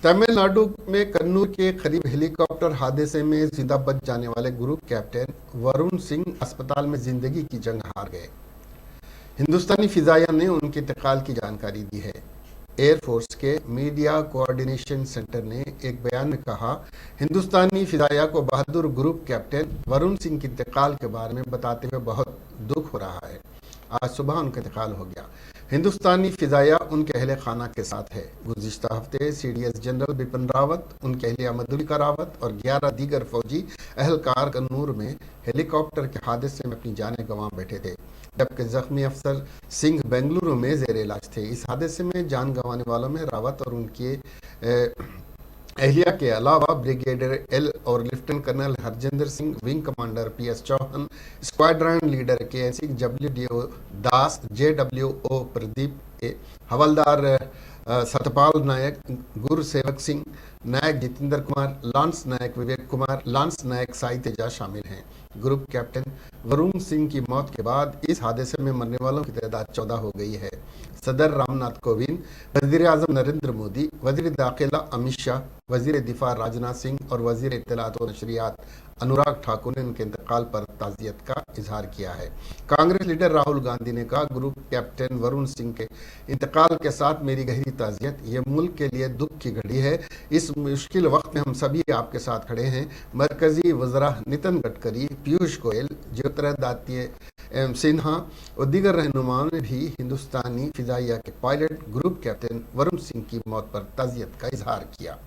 तमिल नाडु में कन्नूर के करीब हेलीकॉप्टर हादसे में जिंदा बच जाने वाले ग्रुप कैप्टन वरुण सिंह अस्पताल में जिंदगी की जंग हार गए। हिंदुस्तानी फिजाइया ने उनके इंतकाल की जानकारी दी है। एयरफोर्स के मीडिया कोऑर्डिनेशन सेंटर ने एक बयान में कहा, हिंदुस्तानी फिजाइया को बहादुर ग्रुप कैप्टन वरुण सिंह के इंतकाल के बारे में बताते हुए बहुत दुख हो रहा है। आज सुबह उनका इंतकाल हो गया। हिंदुस्तानी फिजाइया उनके अहले खाना के साथ है। गुज़िश्ता हफ्ते सीडीएस जनरल बिपिन रावत, उनके अहलिया मधुलिका रावत और 11 दीगर फौजी अहलकार कन्नूर में हेलीकॉप्टर के हादसे में अपनी जानें गंवा बैठे थे, जबकि जख्मी अफसर सिंह बेंगलुरु में जेर इलाज थे। इस हादसे में जान गंवाने वालों में रावत और उनके एहलिया के अलावा ब्रिगेडियर एल और lieutenant colonel Harjinder Singh, wing commander PS Chauhan, squadron leader KNC WDO Das, JWO Pradeep A, havildar Satpal Naik, Gursewak Singh, Naik Jitendra Kumar, lance Naik Vivek Kumar, lance Naik Sai Teja शामिल हैं। ग्रुप कैप्टन वरुण सिंह की मौत के बाद इस हादसे में मरने वालों की तादाद 14 हो गई है। सदर रामनाथ कोविंद, वजीर आजम नरेंद्र मोदी, वजीर दाखिला अमित शाह, वजीर दिफा राजनाथ सिंह और वजीर इत्तलात व नशरियात अनुराग ठाकुर ने उनके इंतकाल पर ताज़ियत का इजहार किया है। कांग्रेस लीडर राहुल गांधी ने कहा, ग्रुप कैप्टन वरुण सिंह के इंतकाल के साथ मेरी गहरी ताज़ियत। ये मुल्क के लिए दुख की घड़ी है। इस मुश्किल वक्त में हम सभी आपके साथ खड़े हैं। मरकजी वज़रा नितिन गडकरी, पीयूष गोयल, ज्योतिरादित्य सिन्हा और दीगर रहनुमाओं ने भी हिंदुस्तानी फिजाइया के pilot group captain Varun Singh की मौत पर ताज़ियत का इजहार किया।